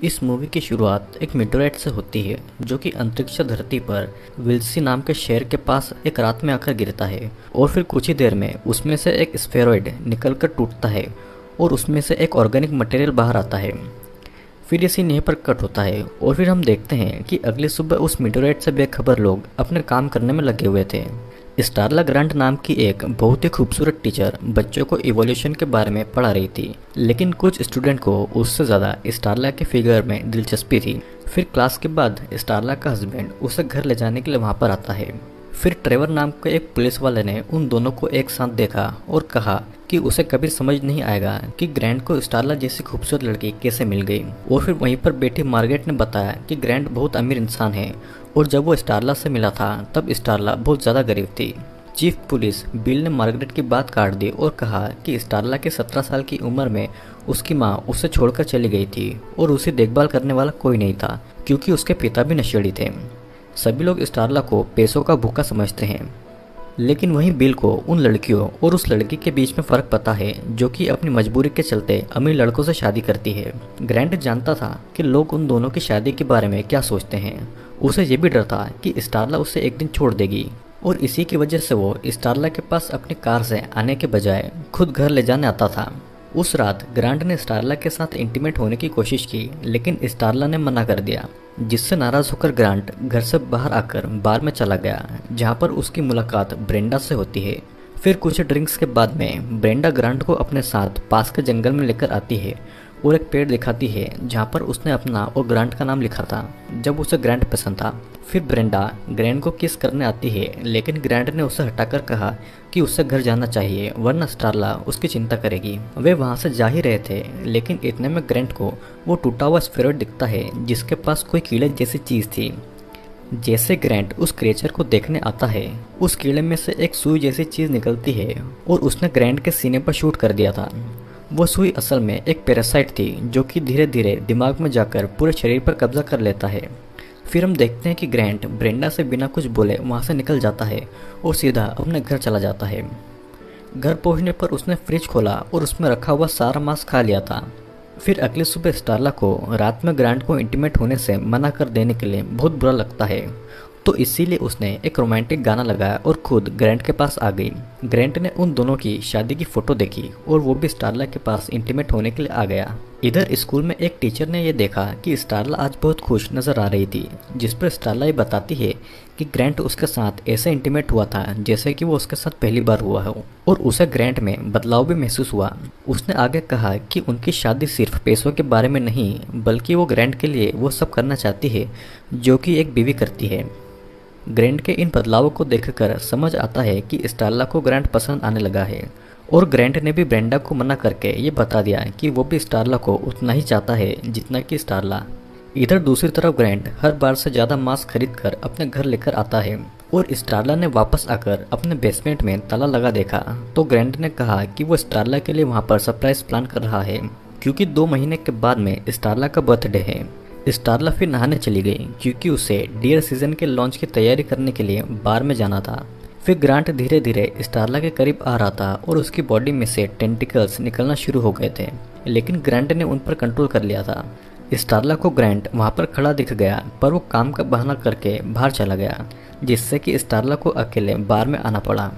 इस मूवी की शुरुआत एक मीटोराइट से होती है जो कि अंतरिक्ष धरती पर विल्सी नाम के शहर के पास एक रात में आकर गिरता है और फिर कुछ ही देर में उसमें से एक स्फेरॉइड निकलकर टूटता है और उसमें से एक ऑर्गेनिक मटेरियल बाहर आता है। फिर ये सीन यहीं पर कट होता है और फिर हम देखते हैं कि अगली सुबह उस मीटोराइट से बेखबर लोग अपने काम करने में लगे हुए थे। स्टारला ग्रांट नाम की एक बहुत ही खूबसूरत टीचर बच्चों को इवोल्यूशन के बारे में पढ़ा रही थी, लेकिन कुछ स्टूडेंट को उससे ज़्यादा स्टारला के फिगर में दिलचस्पी थी। फिर क्लास के बाद स्टारला का हस्बैंड उसे घर ले जाने के लिए वहाँ पर आता है। फिर ट्रेवर नाम के एक पुलिस वाले ने उन दोनों को एक साथ देखा और कहा कि उसे कभी समझ नहीं आएगा कि ग्रैंट को स्टारला जैसी खूबसूरत लड़की कैसे मिल गई। और फिर वहीं पर बैठी मार्गरेट ने बताया कि ग्रैंट बहुत अमीर इंसान है और जब वो स्टारला से मिला था तब स्टारला बहुत ज़्यादा गरीब थी। चीफ पुलिस बिल ने मार्गरेट की बात काट दी और कहा कि स्टारला के 17 साल की उम्र में उसकी माँ उसे छोड़कर चली गई थी और उसे देखभाल करने वाला कोई नहीं था क्योंकि उसके पिता भी नशेड़ी थे। सभी लोग स्टारला को पैसों का भूखा समझते हैं, लेकिन वहीं बिल को उन लड़कियों और उस लड़की के बीच में फ़र्क पता है जो कि अपनी मजबूरी के चलते अमीर लड़कों से शादी करती है। ग्रैंट जानता था कि लोग उन दोनों की शादी के बारे में क्या सोचते हैं। उसे ये भी डर था कि स्टारला उसे एक दिन छोड़ देगी और इसी की वजह से वो स्टारला के पास अपनी कार से आने के बजाय खुद घर ले जाने आता था। उस रात ग्रांट ने स्टारला के साथ इंटीमेट होने की कोशिश की, लेकिन स्टारला ने मना कर दिया, जिससे नाराज होकर ग्रांट घर से बाहर आकर बार में चला गया जहां पर उसकी मुलाकात ब्रेंडा से होती है। फिर कुछ ड्रिंक्स के बाद में ब्रेंडा ग्रांट को अपने साथ पास के जंगल में लेकर आती है और एक पेड़ दिखाती है जहां पर उसने अपना और ग्रांट का नाम लिखा था जब उसे ग्रांट पसंद था। फिर ब्रेंडा ग्रैंट को किस करने आती है, लेकिन ग्रैंट ने उसे हटाकर कहा कि उसे घर जाना चाहिए वरना स्टारला उसकी चिंता करेगी। वे वहां से जा ही रहे थे, लेकिन इतने में ग्रैंट को वो टूटा हुआ स्फेरॉइड दिखता है जिसके पास कोई कीड़े जैसी चीज थी। जैसे ग्रैंट उस क्रिएचर को देखने आता है, उस कीड़े में से एक सुई जैसी चीज निकलती है और उसने ग्रैंट के सीने पर शूट कर दिया था। वो सुई असल में एक पैरासाइट थी जो कि धीरे धीरे दिमाग में जाकर पूरे शरीर पर कब्जा कर लेता है। फिर हम देखते हैं कि ग्रैंट ब्रेंडा से बिना कुछ बोले वहाँ से निकल जाता है और सीधा अपने घर चला जाता है। घर पहुँचने पर उसने फ्रिज खोला और उसमें रखा हुआ सारा मांस खा लिया था। फिर अगली सुबह स्टारला को रात में ग्रैंट को इंटीमेट होने से मना कर देने के लिए बहुत बुरा लगता है, तो इसीलिए उसने एक रोमांटिक गाना लगाया और खुद ग्रैंट के पास आ गई। ग्रैंट ने उन दोनों की शादी की फोटो देखी और वो भी स्टारला के पास इंटीमेट होने के लिए आ गया। इधर स्कूल में एक टीचर ने यह देखा कि स्टारला आज बहुत खुश नजर आ रही थी, जिस पर स्टारला ये बताती है कि ग्रैंट उसके साथ ऐसे इंटीमेट हुआ था जैसे कि वो उसके साथ पहली बार हुआ हो और उसे ग्रैंट में बदलाव भी महसूस हुआ। उसने आगे कहा कि उनकी शादी सिर्फ पैसों के बारे में नहीं, बल्कि वो ग्रैंट के लिए वो सब करना चाहती है जो कि एक बीवी करती है। ग्रैंट के इन बदलावों को देखकर समझ आता है कि स्टारला को ग्रैंट पसंद आने लगा है और ग्रैंट ने भी ब्रेंडा को मना करके ये बता दिया कि वो भी स्टारला को उतना ही चाहता है जितना कि स्टारला। इधर दूसरी तरफ ग्रैंट हर बार से ज़्यादा मांस खरीद कर अपने घर लेकर आता है और स्टारला ने वापस आकर अपने बेसमेंट में ताला लगा देखा तो ग्रैंट ने कहा कि वो स्टारला के लिए वहाँ पर सरप्राइज प्लान कर रहा है क्योंकि 2 महीने के बाद में स्टारला का बर्थडे है। स्टारला फिर नहाने चली गई क्योंकि उसे डियर सीजन के लॉन्च की तैयारी करने के लिए बार में जाना था। फिर ग्रांट धीरे धीरे स्टारला के करीब आ रहा था और उसकी बॉडी में से टेंटिकल्स निकलना शुरू हो गए थे, लेकिन ग्रांट ने उन पर कंट्रोल कर लिया था। स्टारला को ग्रांट वहां पर खड़ा दिख गया, पर वो काम का बहाना करके बाहर चला गया, जिससे कि स्टारला को अकेले बार में आना पड़ा।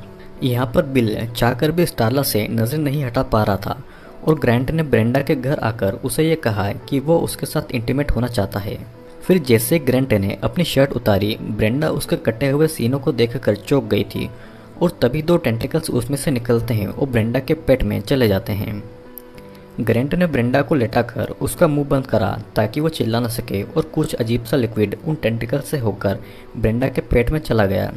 यहाँ पर बिल चाहकर भी स्टारला से नजर नहीं हटा पा रहा था और ग्रैंट ने ब्रेंडा के घर आकर उसे ये कहा कि वो उसके साथ इंटीमेट होना चाहता है। फिर जैसे ग्रैंट ने अपनी शर्ट उतारी, ब्रेंडा उसके कटे हुए सीनों को देखकर चौंक गई थी और तभी 2 टेंटिकल्स उसमें से निकलते हैं और ब्रेंडा के पेट में चले जाते हैं। ग्रैंट ने ब्रेंडा को लेटाकर उसका मुंह बंद करा ताकि वो चिल्ला न सके और कुछ अजीब सा लिक्विड उन टेंटिकल से होकर ब्रेंडा के पेट में चला गया।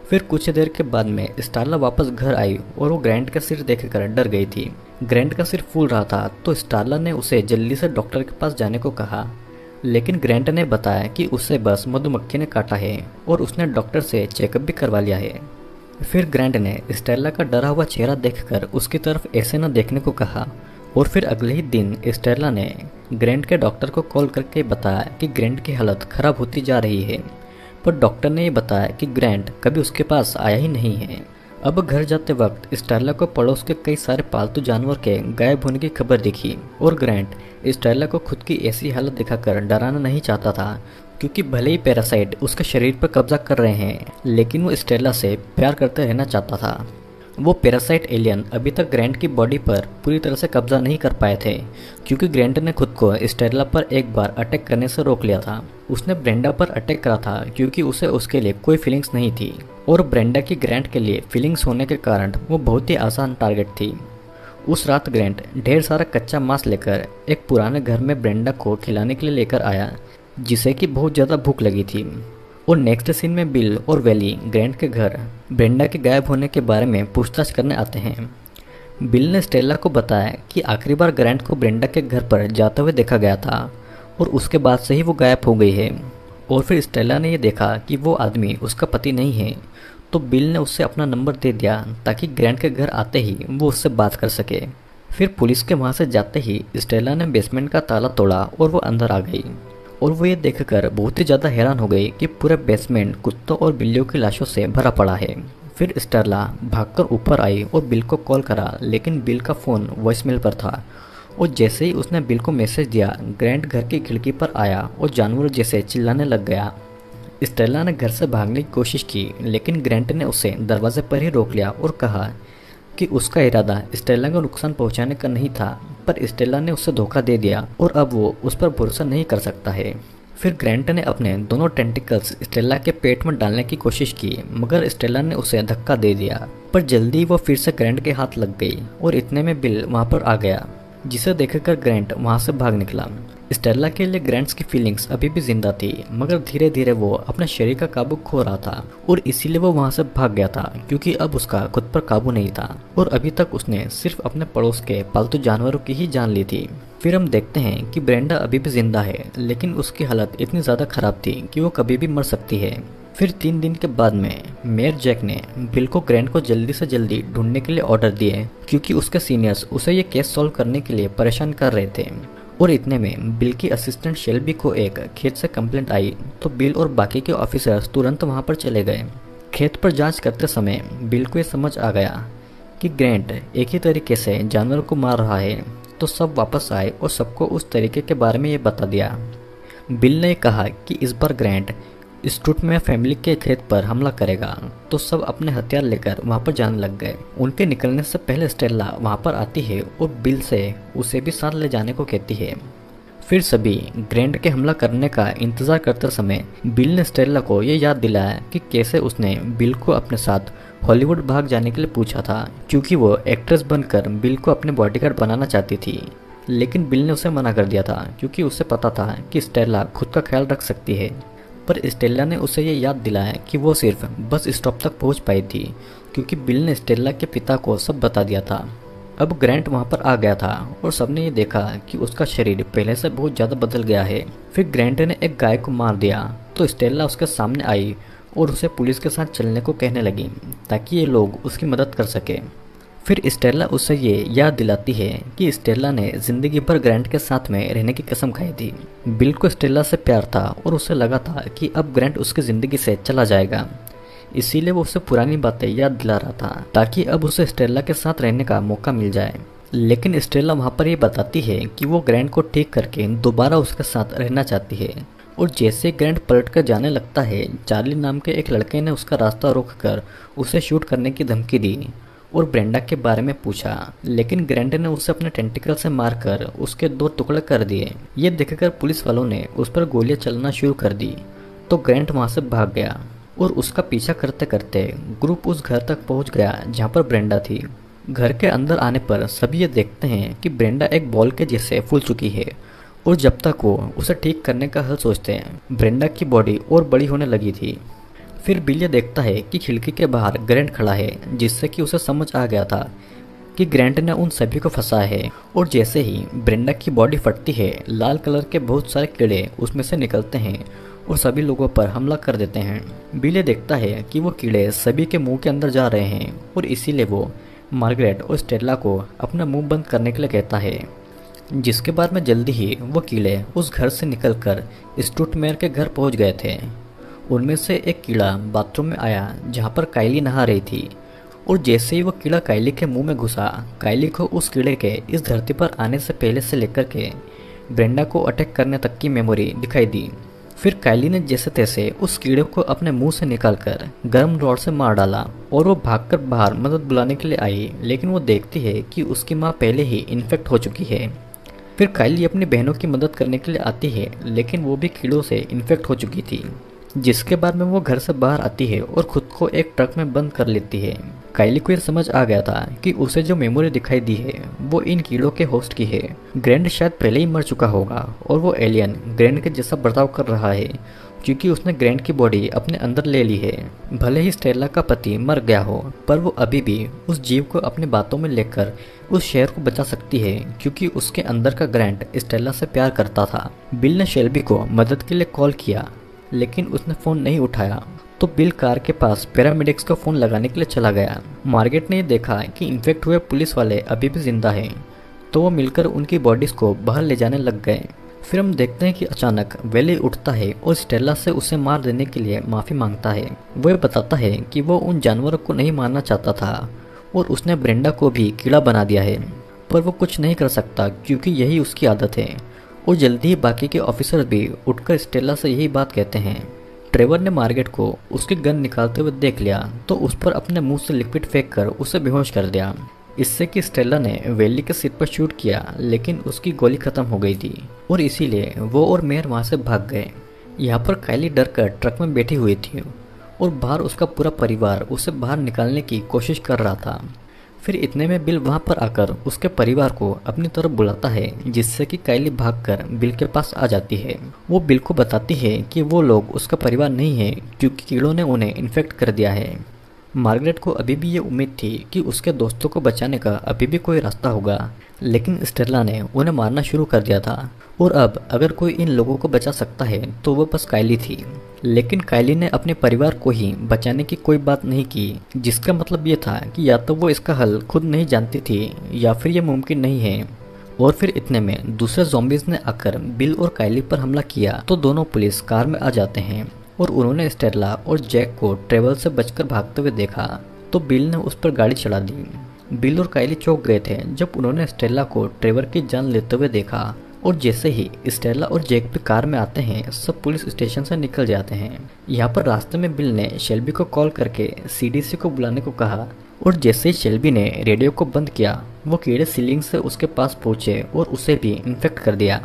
फिर कुछ देर के बाद में स्टारला वापस घर आई और वो ग्रैंट का सिर देखकर डर गई थी। ग्रैंट का सिर फूल रहा था तो स्टारला ने उसे जल्दी से डॉक्टर के पास जाने को कहा, लेकिन ग्रैंट ने बताया कि उसे बस मधुमक्खी ने काटा है और उसने डॉक्टर से चेकअप भी करवा लिया है। फिर ग्रैंट ने स्टेला का डरा हुआ चेहरा देखकर उसकी तरफ ऐसे न देखने को कहा और फिर अगले ही दिन स्टेला ने ग्रैंट के डॉक्टर को कॉल करके बताया कि ग्रैंट की हालत खराब होती जा रही है, पर डॉक्टर ने ये बताया कि ग्रैंट कभी उसके पास आया ही नहीं है। अब घर जाते वक्त स्टेला को पड़ोस के कई सारे पालतू जानवर के गायब होने की खबर दिखी और ग्रैंट स्टेला को खुद की ऐसी हालत दिखाकर डराना नहीं चाहता था, क्योंकि भले ही पैरासाइट उसके शरीर पर कब्जा कर रहे हैं, लेकिन वो स्टेला से प्यार करते रहना चाहता था। वो पैरासाइट एलियन अभी तक ग्रैंट की बॉडी पर पूरी तरह से कब्जा नहीं कर पाए थे, क्योंकि ग्रैंट ने खुद को स्टेला पर एक बार अटैक करने से रोक लिया था। उसने ब्रेंडा पर अटैक करा था क्योंकि उसे उसके लिए कोई फीलिंग्स नहीं थी, और ब्रेंडा की ग्रैंट के लिए फीलिंग्स होने के कारण वो बहुत ही आसान टारगेट थी। उस रात ग्रैंट ढेर सारा कच्चा मांस लेकर एक पुराने घर में ब्रेंडा को खिलाने के लिए लेकर आया, जिसे कि बहुत ज़्यादा भूख लगी थी। और नेक्स्ट सीन में बिल और वैली ग्रैंट के घर ब्रेंडा के गायब होने के बारे में पूछताछ करने आते हैं। बिल ने स्टेला को बताया कि आखिरी बार ग्रैंट को ब्रेंडा के घर पर जाते हुए देखा गया था और उसके बाद से ही वो गायब हो गई है। और फिर स्टेला ने यह देखा कि वो आदमी उसका पति नहीं है, तो बिल ने उससे अपना नंबर दे दिया ताकि ग्रैंट के घर आते ही वो उससे बात कर सके। फिर पुलिस के वहाँ से जाते ही स्टेला ने बेसमेंट का ताला तोड़ा और वो अंदर आ गई, और वो ये देखकर बहुत ही ज़्यादा हैरान हो गई कि पूरा बेसमेंट कुत्तों और बिल्लियों की लाशों से भरा पड़ा है। फिर स्टेला भागकर ऊपर आई और बिल को कॉल करा, लेकिन बिल का फ़ोन वॉइसमेल पर था। और जैसे ही उसने बिल को मैसेज दिया, ग्रैंट घर की खिड़की पर आया और जानवर जैसे चिल्लाने लग गया। स्टेला ने घर से भागने की कोशिश की, लेकिन ग्रैंट ने उसे दरवाजे पर ही रोक लिया और कहा कि उसका इरादा स्टेला को नुकसान पहुंचाने का नहीं था, पर स्टेला ने उसे धोखा दे दिया और अब वो उस पर भरोसा नहीं कर सकता है। फिर ग्रैंट ने अपने दोनों टेंटिकल्स स्टेला के पेट में डालने की कोशिश की, मगर स्टेला ने उसे धक्का दे दिया। पर जल्दी वो फिर से ग्रैंट के हाथ लग गई और इतने में बिल वहाँ पर आ गया, जिसे देखकर ग्रैंट वहाँ से भाग निकला। स्टेला के लिए ग्रैंट्स की फीलिंग्स अभी भी जिंदा थी, मगर धीरे धीरे वो अपने शरीर का काबू खो रहा था और इसीलिए वो वहाँ से भाग गया था, क्योंकि अब उसका खुद पर काबू नहीं था और अभी तक उसने सिर्फ अपने पड़ोस के पालतू जानवरों की ही जान ली थी। फिर हम देखते हैं कि ब्रेंडा अभी भी जिंदा है, लेकिन उसकी हालत इतनी ज़्यादा खराब थी कि वो कभी भी मर सकती है। फिर 3 दिन के बाद में मेयर जैक ने बिल को ग्रैंट को जल्दी से जल्दी ढूंढने के लिए ऑर्डर दिए, क्योंकि उसके सीनियर्स उसे ये केस सॉल्व करने के लिए परेशान कर रहे थे। और इतने में बिल की असिस्टेंट शेल्बी को एक खेत से कंप्लेंट आई, तो बिल और बाकी के ऑफिसर्स तुरंत वहां पर चले गए। खेत पर जांच करते समय बिल को ये समझ आ गया कि ग्रैंट एक ही तरीके से जानवर को मार रहा है, तो सब वापस आए और सबको उस तरीके के बारे में ये बता दिया। बिल ने कहा कि इस बार ग्रैंट स्टूट में फैमिली के खेत पर हमला करेगा, तो सब अपने हथियार लेकर वहां पर जाने लग गए। उनके निकलने से पहले स्टेला वहां पर आती है और बिल से उसे भी साथ ले जाने को कहती है। फिर सभी ग्रैंट के हमला करने का इंतजार करते समय बिल ने स्टेला को ये याद दिलाया कि कैसे उसने बिल को अपने साथ हॉलीवुड भाग जाने के लिए पूछा था, क्योंकि वो एक्ट्रेस बनकर बिल को अपने बॉडीगार्ड बनाना चाहती थी। लेकिन बिल ने उसे मना कर दिया था, क्योंकि उसे पता था कि स्टेला खुद का ख्याल रख सकती है। पर स्टेला ने उसे ये याद दिलाया कि वो सिर्फ बस स्टॉप तक पहुंच पाई थी, क्योंकि बिल ने स्टेला के पिता को सब बता दिया था। अब ग्रैंट वहां पर आ गया था और सबने ये देखा कि उसका शरीर पहले से बहुत ज़्यादा बदल गया है। फिर ग्रैंट ने एक गाय को मार दिया, तो स्टेला उसके सामने आई और उसे पुलिस के साथ चलने को कहने लगी, ताकि ये लोग उसकी मदद कर सके। फिर स्टेला उसे ये याद दिलाती है कि स्टेला ने जिंदगी भर ग्रैंट के साथ में रहने की कसम खाई थी। बिल को स्टेला से प्यार था और उसे लगा था कि अब ग्रैंट उसकी ज़िंदगी से चला जाएगा, इसीलिए वो उसे पुरानी बातें याद दिला रहा था, ताकि अब उसे स्टेला के साथ रहने का मौका मिल जाए। लेकिन स्टेला वहाँ पर ये बताती है कि वो ग्रैंट को ठीक करके दोबारा उसके साथ रहना चाहती है। और जैसे ग्रैंट पलट कर जाने लगता है, चार्ली नाम के एक लड़के ने उसका रास्ता रोककर उसे शूट करने की धमकी दी और ब्रेंडा के बारे में पूछा, लेकिन ग्रैंट ने उसे अपने टेंटिकल से मारकर उसके 2 टुकड़े कर दिए। ये देखकर पुलिस वालों ने उस पर गोलियां चलना शुरू कर दी, तो ग्रैंट वहां से भाग गया और उसका पीछा करते करते ग्रुप उस घर तक पहुंच गया जहां पर ब्रेंडा थी। घर के अंदर आने पर सभी ये देखते हैं कि ब्रेंडा एक बॉल के जैसे फूल चुकी है, और जब तक वो उसे ठीक करने का हल सोचते हैं, ब्रेंडा की बॉडी और बड़ी होने लगी थी। फिर बिल ये देखता है कि खिड़की के बाहर ग्रैंट खड़ा है, जिससे कि उसे समझ आ गया था कि ग्रैंट ने उन सभी को फंसाया है। और जैसे ही ब्रेंडा की बॉडी फटती है, लाल कलर के बहुत सारे कीड़े उसमें से निकलते हैं और सभी लोगों पर हमला कर देते हैं। बिल ये देखता है कि वो कीड़े सभी के मुंह के अंदर जा रहे हैं, और इसीलिए वो मार्गरेट और स्टेला को अपना मुंह बंद करने के लिए कहता है। जिसके बाद में जल्दी ही वो कीड़े उस घर से निकलकर स्टूटमेयर के घर पहुंच गए थे। उनमें से एक कीड़ा बाथरूम में आया जहां पर काइली नहा रही थी, और जैसे ही वो कीड़ा कायली के मुंह में घुसा, कायली को उस कीड़े के इस धरती पर आने से पहले से लेकर के ब्रेंडा को अटैक करने तक की मेमोरी दिखाई दी। फिर कायली ने जैसे तैसे उस कीड़े को अपने मुंह से निकालकर गर्म रॉड से मार डाला और वो भागकर बाहर मदद बुलाने के लिए आई, लेकिन वो देखती है कि उसकी माँ पहले ही इन्फेक्ट हो चुकी है। फिर कायली अपनी बहनों की मदद करने के लिए आती है, लेकिन वो भी कीड़ों से इन्फेक्ट हो चुकी थी, जिसके बाद में वो घर से बाहर आती है और खुद को एक ट्रक में बंद कर लेती है। कायली को यह समझ आ गया था कि उसे जो मेमोरी दिखाई दी है वो इन कीड़ों के होस्ट की है। ग्रैंड शायद पहले ही मर चुका होगा और वो एलियन ग्रैंड के जैसा बर्ताव कर रहा है, क्योंकि उसने ग्रैंड की बॉडी अपने अंदर ले ली है। भले ही स्टेला का पति मर गया हो, पर वो अभी भी उस जीव को अपनी बातों में लेकर उस शहर को बचा सकती है, क्योंकि उसके अंदर का ग्रैंड स्टेला से प्यार करता था। बिल ने शेल्बी को मदद के लिए कॉल किया, लेकिन उसने फ़ोन नहीं उठाया, तो बिल कार के पास पैरामेडिक्स का फ़ोन लगाने के लिए चला गया। मार्गेट ने देखा कि इन्फेक्ट हुए पुलिस वाले अभी भी जिंदा हैं, तो वो मिलकर उनकी बॉडीज़ को बाहर ले जाने लग गए। फिर हम देखते हैं कि अचानक वेली उठता है और स्टेला से उसे मार देने के लिए माफ़ी मांगता है। वो बताता है कि वो उन जानवरों को नहीं मारना चाहता था और उसने ब्रेंडा को भी कीड़ा बना दिया है, पर वो कुछ नहीं कर सकता क्योंकि यही उसकी आदत है। और जल्दी ही बाकी के ऑफिसर भी उठकर स्टेला से यही बात कहते हैं। ट्रेवर ने मार्गेट को उसकी गन निकालते हुए देख लिया, तो उस पर अपने मुंह से लिक्विड फेंक कर उसे बेहोश कर दिया, इससे कि स्टेला ने वेली के सिर पर शूट किया, लेकिन उसकी गोली खत्म हो गई थी और इसीलिए वो और मेयर वहाँ से भाग गए। यहाँ पर कायली डर कर ट्रक में बैठी हुई थी और बाहर उसका पूरा परिवार उसे बाहर निकालने की कोशिश कर रहा था। फिर इतने में बिल वहाँ पर आकर उसके परिवार को अपनी तरफ बुलाता है, जिससे कि कायली भागकर बिल के पास आ जाती है। वो बिल को बताती है कि वो लोग उसका परिवार नहीं है, क्योंकि कीड़ों ने उन्हें इन्फेक्ट कर दिया है। मार्गरेट को अभी भी ये उम्मीद थी कि उसके दोस्तों को बचाने का अभी भी कोई रास्ता होगा, लेकिन स्टेला ने उन्हें मारना शुरू कर दिया था और अब अगर कोई इन लोगों को बचा सकता है तो वो बस कायली थी। लेकिन कायली ने अपने परिवार को ही बचाने की कोई बात नहीं की, जिसका मतलब ये था कि या तो वो इसका हल खुद नहीं जानती थी या फिर ये मुमकिन नहीं है। और फिर इतने में दूसरे ज़ॉम्बीज़ ने आकर बिल और कायली पर हमला किया, तो दोनों पुलिस कार में आ जाते हैं और उन्होंने स्टेला और जैक को ट्रेवल से बचकर भागते हुए देखा, तो बिल ने उस पर गाड़ी चढ़ा दी। बिल और कायली चौंक गए थे जब उन्होंने स्टेला को ट्रेवर की जान लेते हुए देखा, और जैसे ही स्टेला और जैक भी कार में आते हैं, सब पुलिस स्टेशन से निकल जाते हैं। यहाँ पर रास्ते में बिल ने शेल्बी को कॉल करके सीडीसी को बुलाने को कहा, और जैसे ही शेल्बी ने रेडियो को बंद किया, वो कीड़े सीलिंग से उसके पास पहुंचे और उसे भी इन्फेक्ट कर दिया।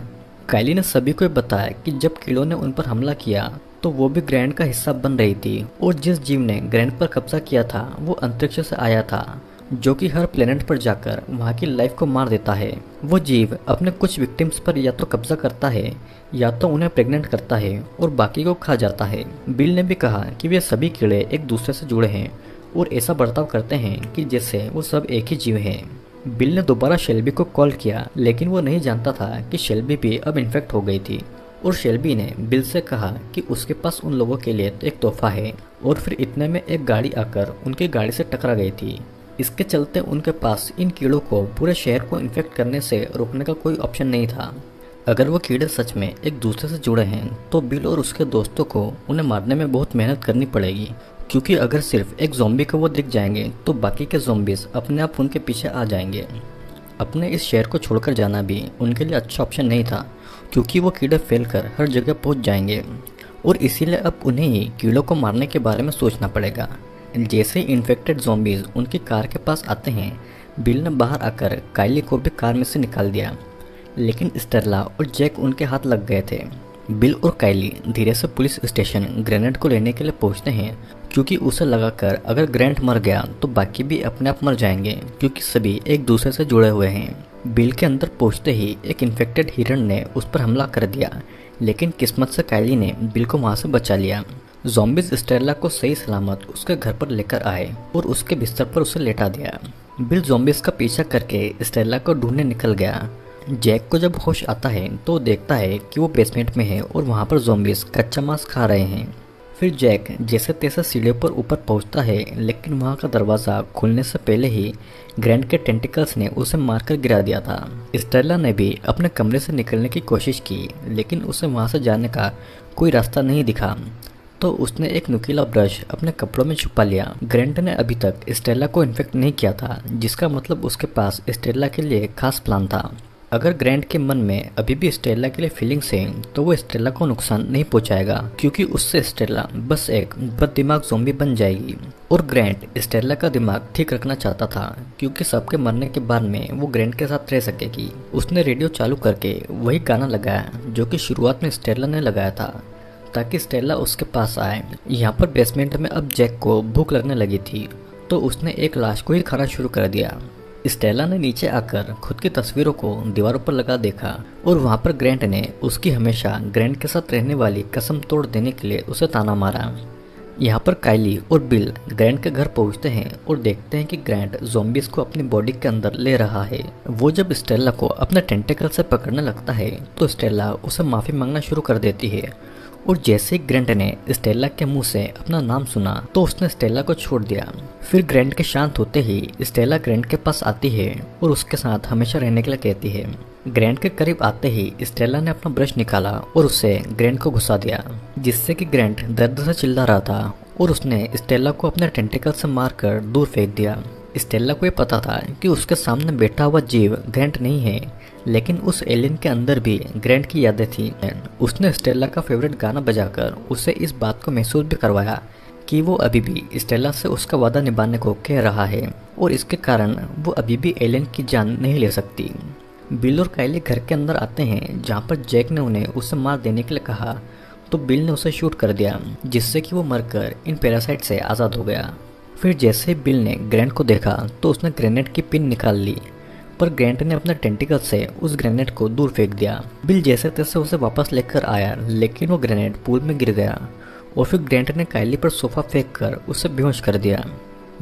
कायली ने सभी को बताया कि जब कीड़ों ने उन पर हमला किया तो वो भी ग्रैंड का हिस्सा बन रही थी, और जिस जीव ने ग्रैंड पर कब्जा किया था वो अंतरिक्ष से आया था, जो कि हर प्लेनेट पर जाकर वहाँ की लाइफ को मार देता है। वो जीव अपने कुछ विक्टिम्स पर या तो कब्जा करता है या तो उन्हें प्रेग्नेंट करता है और बाकी को खा जाता है। बिल ने भी कहा कि वे सभी कीड़े एक दूसरे से जुड़े हैं और ऐसा बर्ताव करते हैं कि जैसे वो सब एक ही जीव हैं। बिल ने दोबारा शेल्बी को कॉल किया, लेकिन वो नहीं जानता था कि शेल्बी भी अब इन्फेक्ट हो गई थी, और शेल्बी ने बिल से कहा कि उसके पास उन लोगों के लिए एक तोहफा है। और फिर इतने में एक गाड़ी आकर उनकी गाड़ी से टकरा गई थी। इसके चलते उनके पास इन कीड़ों को पूरे शहर को इन्फेक्ट करने से रोकने का कोई ऑप्शन नहीं था। अगर वो कीड़े सच में एक दूसरे से जुड़े हैं तो बिल और उसके दोस्तों को उन्हें मारने में बहुत मेहनत करनी पड़ेगी, क्योंकि अगर सिर्फ एक ज़ॉम्बी को वो दिख जाएंगे तो बाकी के ज़ॉम्बीज़ अपने आप उनके पीछे आ जाएंगे। अपने इस शहर को छोड़कर जाना भी उनके लिए अच्छा ऑप्शन नहीं था, क्योंकि वो कीड़े फैलकर हर जगह पहुंच जाएंगे, और इसीलिए अब उन्हें ही कीड़ों को मारने के बारे में सोचना पड़ेगा। जैसे इन्फेक्टेड ज़ॉम्बीज़ उनकी कार के पास आते हैं, बिल ने बाहर आकर कायली को भी कार में से निकाल दिया, लेकिन स्टेला और जैक उनके हाथ लग गए थे। बिल और कायली धीरे से पुलिस स्टेशन ग्रेनेड को लेने के लिए पहुंचते हैं, क्योंकि उसे लगाकर अगर ग्रैंड मर गया तो बाकी भी अपने आप मर जाएंगे, क्योंकि सभी एक दूसरे से जुड़े हुए हैं। बिल के अंदर पहुंचते ही एक इन्फेक्टेड हिरण ने उस पर हमला कर दिया, लेकिन किस्मत से कायली ने बिल को वहां से बचा लिया। ज़ॉम्बीज़ स्टेला को सही सलामत उसके घर पर लेकर आए और उसके बिस्तर पर उसे लेटा दिया। बिल ज़ॉम्बीज़ का पीछा करके स्टेला को ढूंढने निकल गया। जैक को जब होश आता है तो देखता है कि वो बेसमेंट में है और वहाँ पर ज़ॉम्बीज़ कच्चा मांस खा रहे हैं। फिर जैक जैसे तैसे सीढ़ियों पर ऊपर पहुँचता है, लेकिन वहाँ का दरवाज़ा खुलने से पहले ही ग्रैंड के टेंटिकल्स ने उसे मारकर गिरा दिया था। स्टेला ने भी अपने कमरे से निकलने की कोशिश की, लेकिन उसे वहाँ से जाने का कोई रास्ता नहीं दिखा। तो उसने एक नुकीला ब्रश अपने कपड़ों में छुपा लिया। ग्रेंट ने अभी तक स्टेला को इन्फेक्ट नहीं किया था, जिसका मतलब उसके पास स्टेला के लिए खास प्लान था। अगर ग्रेंट के मन में अभी भी स्टेला के लिए फीलिंग्स हैं, तो वो स्टेला को नुकसान नहीं पहुंचाएगा, क्योंकि उससे स्टेला बस एक बददिमाग ज़ॉम्बी बन जाएगी। और ग्रेंट स्टेला का दिमाग ठीक रखना चाहता था, क्योंकि सबके मरने के बाद में वो ग्रेंट के साथ रह सकेगी। उसने रेडियो चालू करके वही गाना लगाया जो कि शुरुआत में स्टेला ने लगाया था, ताकि स्टेला उसके पास आए। यहाँ पर बेसमेंट में अब जैक को भूख लगने लगी थी, तो उसने एक लाश को ही खाना शुरू कर दिया। स्टेला ने नीचे आकर खुद की तस्वीरों को दीवारों पर लगा देखा, और वहाँ पर ग्रेंट ने उसकी हमेशा ग्रेंट के साथ रहने वाली कसम तोड़ देने के लिए उसे ताना मारा। यहाँ पर काइली और बिल ग्रेंट के घर पहुँचते हैं और देखते हैं कि ग्रेंट ज़ॉम्बीज़ को अपनी बॉडी के अंदर ले रहा है। वो जब स्टेला को अपने टेंटेकल से पकड़ने लगता है, तो स्टेला उसे माफ़ी मांगना शुरू कर देती है। और जैसे ही ग्रेंट ने स्टेला के मुंह से अपना नाम सुना, तो उसने स्टेला को छोड़ दिया। फिर ग्रेंट के शांत होते ही स्टेला ग्रेंट के पास आती है और उसके साथ हमेशा रहने के लिए कहती है। ग्रेंट के करीब आते ही स्टेला ने अपना ब्रश निकाला और उसे ग्रेंट को घुसा दिया, जिससे कि ग्रेंट दर्द से चिल्ला रहा था, और उसने स्टेला को अपने टेंटिकल से मारकर दूर फेंक दिया। स्टेला को ये पता था कि उसके सामने बैठा हुआ जीव ग्रेंट नहीं है, लेकिन उस एलियन के अंदर भी ग्रेंट की यादें थी। उसने स्टेला का फेवरेट गाना बजाकर उसे इस बात को महसूस भी करवाया कि वो अभी भी स्टेला से उसका वादा निभाने को कह रहा है, और इसके कारण वो अभी भी एलियन की जान नहीं ले सकती। बिल और काइली घर के अंदर आते हैं, जहाँ पर जैक ने उन्हें उसे मार देने के लिए कहा, तो बिल ने उसे शूट कर दिया, जिससे कि वो मरकर इन पैरासाइट से आज़ाद हो गया। फिर जैसे ही बिल ने ग्रेंट को देखा, तो उसने ग्रेनेड की पिन निकाल ली, पर ग्रेंट ने अपने टेंटिकल से उस ग्रेनेड को दूर फेंक दिया। बिल जैसे तैसे उसे वापस लेकर आया, लेकिन वो ग्रेनेड पूल में गिर गया, और फिर ग्रेंट ने काइली पर सोफा फेंक कर उसे बेहोश कर दिया।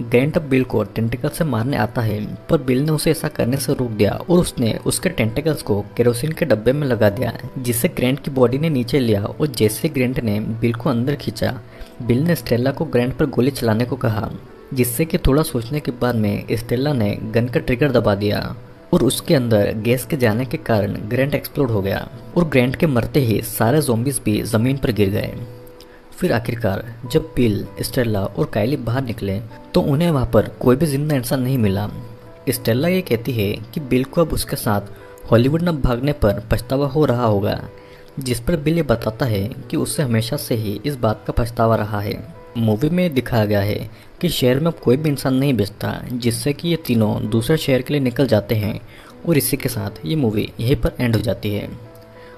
ग्रेंट अब बिल को टेंटिकल से मारने आता है, पर बिल ने उसे ऐसा करने से रोक दिया, और उसने उसके टेंटिकल्स को केरोसिन के डब्बे में लगा दिया, जिससे ग्रेंट की बॉडी ने नीचे लिया। और जैसे ग्रेंट ने बिल को अंदर खींचा, बिल ने स्टेला को ग्रेंट पर गोली चलाने को कहा, जिससे कि थोड़ा सोचने के बाद में स्टेला ने गन का ट्रिगर दबा दिया, और उसके अंदर गैस के जाने के कारण ग्रेंट एक्सप्लोड हो गया, और ग्रेंट के मरते ही सारे ज़ॉम्बीज़ भी ज़मीन पर गिर गए। फिर आखिरकार जब बिल, स्टेला और काइली बाहर निकले, तो उन्हें वहाँ पर कोई भी जिंदा इंसान नहीं मिला। स्टेला ये कहती है कि बिल को अब उसके साथ हॉलीवुड न भागने पर पछतावा हो रहा होगा, जिस पर बिल ये बताता है कि उसे हमेशा से ही इस बात का पछतावा रहा है। मूवी में दिखाया गया है कि शहर में कोई भी इंसान नहीं बचता, जिससे कि ये तीनों दूसरे शहर के लिए निकल जाते हैं, और इसी के साथ ये मूवी यहीं पर एंड हो जाती है।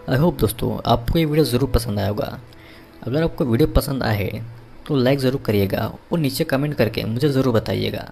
आई होप दोस्तों आपको ये वीडियो ज़रूर पसंद आया होगा। अगर आपको वीडियो पसंद आए तो लाइक ज़रूर करिएगा, और नीचे कमेंट करके मुझे ज़रूर बताइएगा।